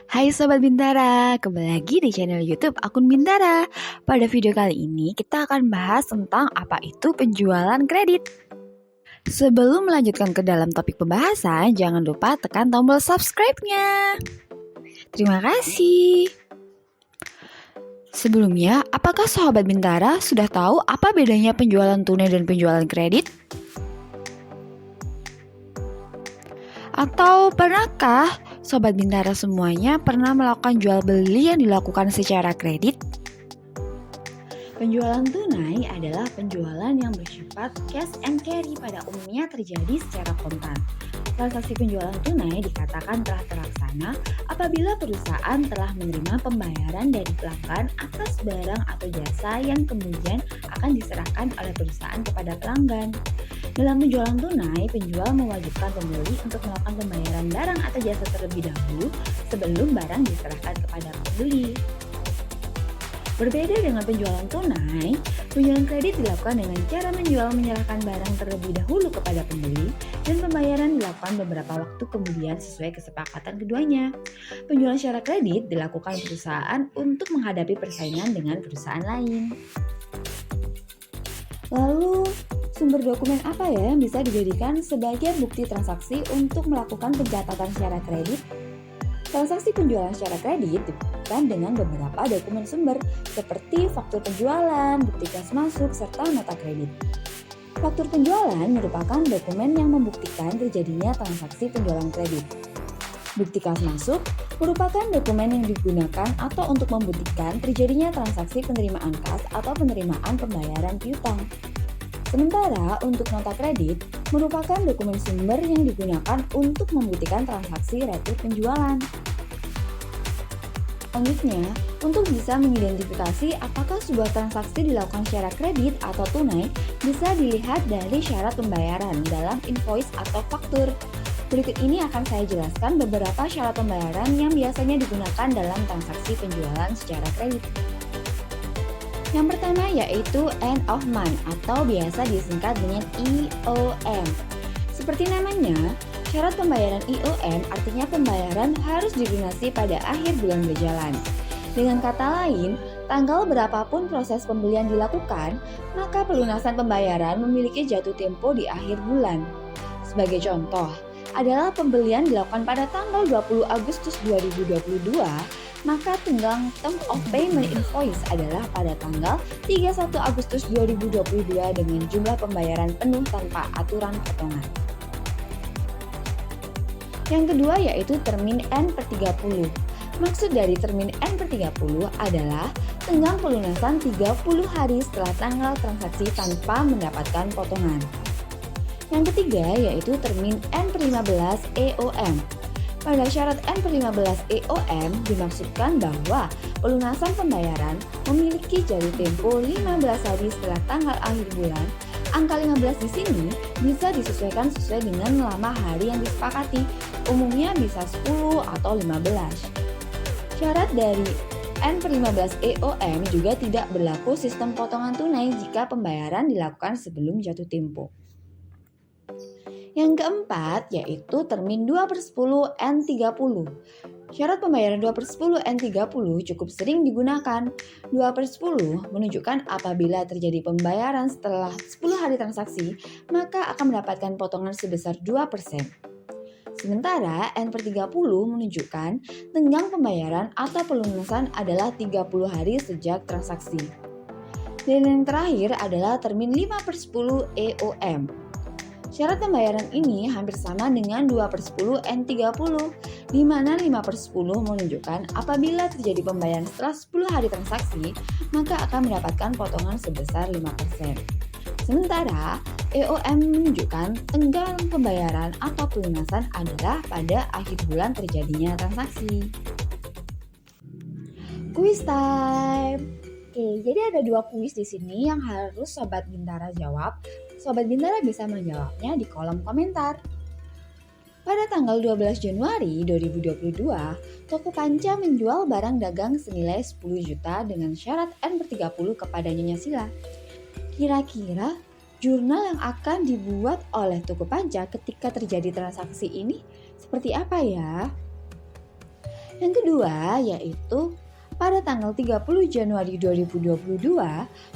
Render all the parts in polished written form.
Hai Sobat Bintara, kembali lagi di channel YouTube akun Bintara. Pada video kali ini kita akan bahas tentang apa itu penjualan kredit. Sebelum melanjutkan ke dalam topik pembahasan, jangan lupa tekan tombol subscribe-nya. Terima kasih. Sebelumnya, apakah Sobat Bintara sudah tahu apa bedanya penjualan tunai dan penjualan kredit? Atau pernahkah Sobat Bintara semuanya pernah melakukan jual beli yang dilakukan secara kredit? Penjualan tunai adalah penjualan yang bersifat cash and carry, pada umumnya terjadi secara kontan. Transaksi penjualan tunai dikatakan telah terlaksana apabila perusahaan telah menerima pembayaran dari pelanggan atas barang atau jasa yang kemudian akan diserahkan oleh perusahaan kepada pelanggan. Dalam penjualan tunai, penjual mewajibkan pembeli untuk melakukan pembayaran barang atau jasa terlebih dahulu sebelum barang diserahkan kepada pembeli. Berbeda dengan penjualan tunai, penjualan kredit dilakukan dengan cara menjual menyerahkan barang terlebih dahulu kepada pembeli dan pembayaran dilakukan beberapa waktu kemudian sesuai kesepakatan keduanya. Penjualan secara kredit dilakukan perusahaan untuk menghadapi persaingan dengan perusahaan lain. Lalu, sumber dokumen apa ya yang bisa dijadikan sebagai bukti transaksi untuk melakukan pencatatan secara kredit? Transaksi penjualan secara kredit dibuktikan dengan beberapa dokumen sumber seperti faktur penjualan, bukti kas masuk, serta nota kredit. Faktur penjualan merupakan dokumen yang membuktikan terjadinya transaksi penjualan kredit. Bukti kas masuk merupakan dokumen yang digunakan atau untuk membuktikan terjadinya transaksi penerimaan kas atau penerimaan pembayaran piutang. Sementara untuk nota kredit merupakan dokumen sumber yang digunakan untuk membuktikan transaksi retur penjualan. Selanjutnya, untuk bisa mengidentifikasi apakah sebuah transaksi dilakukan secara kredit atau tunai, bisa dilihat dari syarat pembayaran dalam invoice atau faktur. Berikut ini akan saya jelaskan beberapa syarat pembayaran yang biasanya digunakan dalam transaksi penjualan secara kredit. Yang pertama yaitu end of month atau biasa disingkat dengan IOM. Seperti namanya, syarat pembayaran IOM artinya pembayaran harus dilunasi pada akhir bulan berjalan. Dengan kata lain, tanggal berapapun proses pembelian dilakukan, maka pelunasan pembayaran memiliki jatuh tempo di akhir bulan. Sebagai contoh, adalah pembelian dilakukan pada tanggal 20 Agustus 2022, maka tenggang term of payment invoice adalah pada tanggal 31 Agustus 2022 dengan jumlah pembayaran penuh tanpa aturan potongan. Yang kedua yaitu termin N/30. Maksud dari termin N/30 adalah tenggang pelunasan 30 hari setelah tanggal transaksi tanpa mendapatkan potongan. Yang ketiga yaitu termin N/15 EOM. Pada syarat N/15 EOM dimaksudkan bahwa pelunasan pembayaran memiliki jatuh tempo 15 hari setelah tanggal akhir bulan. Angka 15 di sini bisa disesuaikan sesuai dengan lama hari yang disepakati, umumnya bisa 10 atau 15. Syarat dari N/15 EOM juga tidak berlaku sistem potongan tunai jika pembayaran dilakukan sebelum jatuh tempo. Yang keempat yaitu termin 2/10 N30. Syarat pembayaran 2/10 N30 cukup sering digunakan. 2/10 menunjukkan apabila terjadi pembayaran setelah 10 hari transaksi, maka akan mendapatkan potongan sebesar 2%. Sementara N/30 menunjukkan tenggang pembayaran atau pelunasan adalah 30 hari sejak transaksi. Dan yang terakhir adalah termin 5/10 EOM. Syarat pembayaran ini hampir sama dengan 2/10 N30, di mana 5/10 menunjukkan apabila terjadi pembayaran setelah 10 hari transaksi, maka akan mendapatkan potongan sebesar 5%. Sementara EOM menunjukkan tenggang pembayaran atau pelunasan adalah pada akhir bulan terjadinya transaksi. Quiz time. Oke, jadi ada 2 kuis di sini yang harus Sobat Bintara jawab. Sobat Bintara bisa menjawabnya di kolom komentar. Pada tanggal 12 Januari 2022, Toko Panca menjual barang dagang senilai 10 juta dengan syarat N/30 kepada Nyonya Sila. Kira-kira jurnal yang akan dibuat oleh Toko Panca ketika terjadi transaksi ini seperti apa ya? Yang kedua yaitu pada tanggal 30 Januari 2022,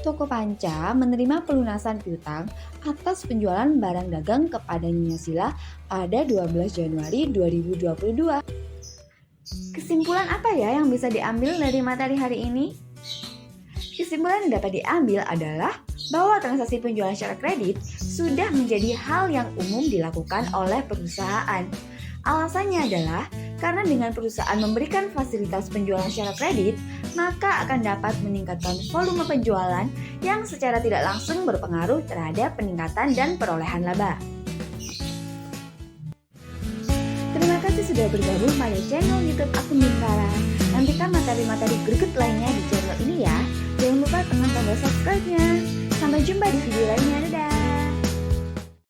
Toko Panca menerima pelunasan piutang atas penjualan barang dagang kepada Nyonya Sila pada 12 Januari 2022. Kesimpulan apa ya yang bisa diambil dari materi hari ini? Kesimpulan yang dapat diambil adalah bahwa transaksi penjualan secara kredit sudah menjadi hal yang umum dilakukan oleh perusahaan. Alasannya adalah karena dengan perusahaan memberikan fasilitas penjualan secara kredit, maka akan dapat meningkatkan volume penjualan yang secara tidak langsung berpengaruh terhadap peningkatan dan perolehan laba. Terima kasih sudah bergabung pada channel YouTube Akun Bintara. Nantikan materi-materi greget lainnya di channel ini ya. Jangan lupa tekan tombol subscribe-nya. Sampai jumpa di video lainnya.